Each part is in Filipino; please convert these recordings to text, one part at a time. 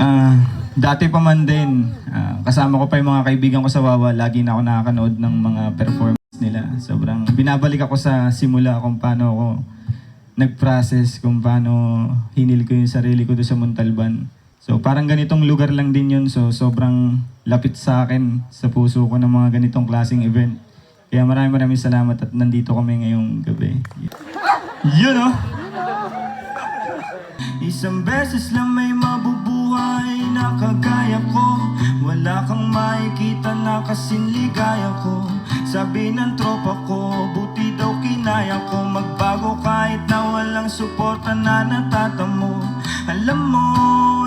Ah, Dati pa man din, kasama ko pa yung mga kaibigan ko sa Wawa, lagi na ako nakakanood ng mga performance nila. Sobrang binabalik ako sa simula kung paano ako nag-process, kung paano hinil ko yung sarili ko doon sa Montalban. So parang ganitong lugar lang din yun, so sobrang lapit sa akin, sa puso ko ng mga ganitong klaseng event. Kaya maraming salamat at nandito kami ngayong gabi. Yun oh! Isang beses lang may mabubuhay na kagaya ko. Wala kang makikita na kasing ligaya ko. Sabi ng tropa ko, buti daw kinaya ko magbago kahit na walang suporta na natatamo. Alam mo,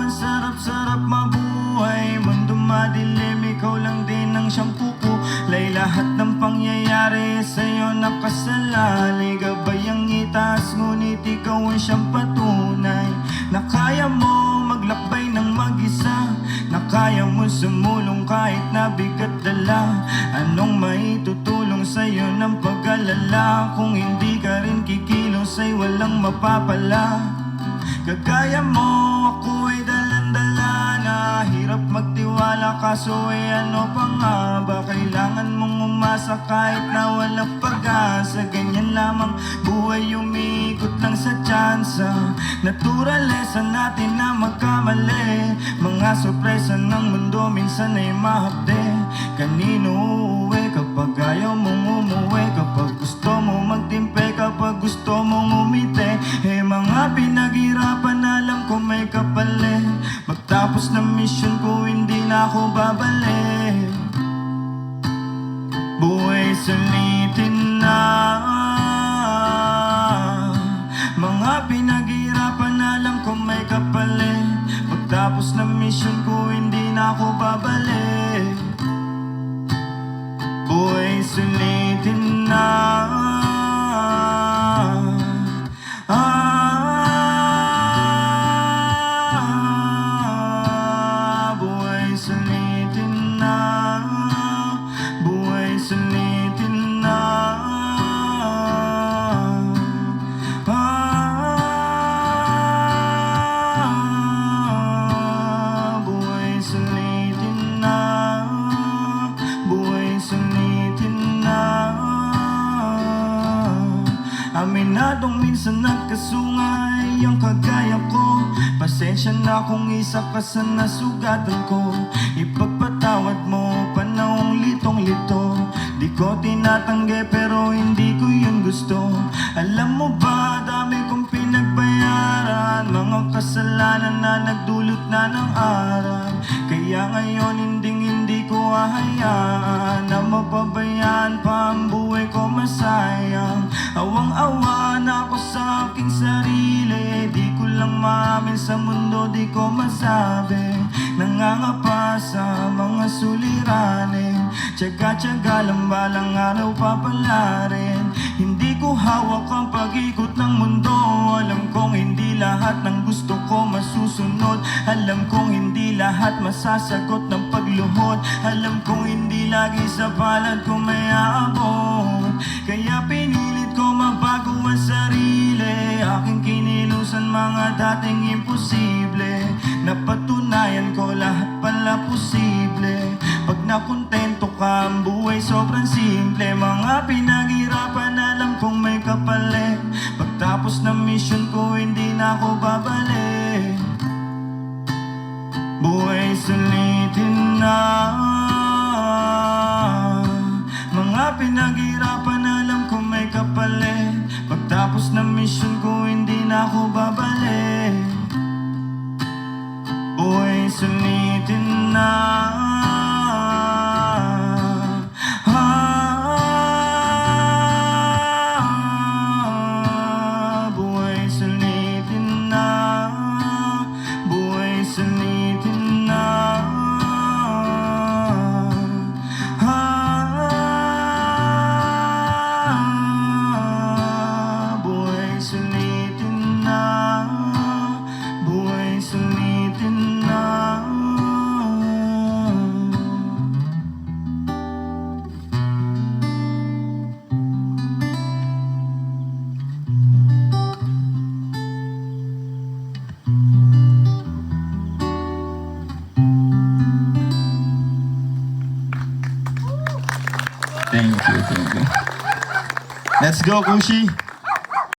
ang sarap-sarap mabuhay. Mundo madilim, ikaw lang din ang siyang kukulay. Lahat ng pangyayari sa'yo nakasalalay. Gabay ang itaas, ngunit ikaw ang siyang patunay na kaya mo maglakbay ng mag-isa, na kaya mo sumulong kahit na bigat dala. Anong maitutulong sa'yo ng pag-alala kung hindi ka rin kikilos ay walang mapapala? Kagaya mo, ako ay dalan-dala na hirap magtiwala, kaso ano pa nga ba? Kailangan mong umasa kahit na walang pag-asa. Ganyan lamang buhay, umiikot lang sa tsansa. Naturalesa natin na magkamali. Mga sorpresa ng mundo minsan ay mahapde. Kanino uuwi kapag ayaw mong umuwi? Kapag gusto mo magtimpe, kapag gusto mong umiti. Mga pinaghirapan, alam ko may kapalit. Magtapos ng mission ko, hindi na ako babalik. Buhay sulitin na. Mga pinaghirapan, alam ko may kapalit. Magtapos ng mission ko, hindi na ako babalik. Buhay sulitin na. Buhay sulitin na. Buhay sulitin na. Buhay sulitin na. Buhay sulitin na. Aminadong minsan nagkasungay ang kagaya ko. Pasensya na kung isa ka sa nasugatan ko. Ipagpatawad mo, panahong litong-lito. Di ko tinatanggi pero hindi ko yun gusto. Alam mo ba, dami kong pinagbayaran, mga kasalanan na nagdulot na ng aral. Kaya ngayon hindi ko hahayaan na mapabayaan pa ang buhay ko masayang. Awang-awa na ako sa aking sarili. Di ko lang maamin sa mundo, di ko masabi. Nangangapa sa mga suliranin. Tsaga-tsaga lang balang araw papalarin. Hindi ko hawak ang pag-ikot ng mundo. Alam kong hindi lahat ng gusto ko masusunod. Alam kong hindi lahat masasagot ng pagluhod. Alam kong hindi lagi sa palad ko may aabot. Kaya pinilit ko mabago ang sarili. Aking kinilusan mga dating imposible. Napatunayan ko lahat pala posible. Pag nakontento ka, ang buhay sobrang simple. Mga pinaghirapan, alam kong may kapalit. Pagtapos ng mission ko, hindi na ako babalik. Buhay sulitin na. Mga pinaghirapan, alam kong may kapalit. Pagtapos ng mission ko, hindi na ako babalik. Buhay sulitin na. Buhay sulitin na. Buhay sulitin na. Buhay sulitin na. Buhay sulitin na. Thank you, thank you. Let's go, Kushi.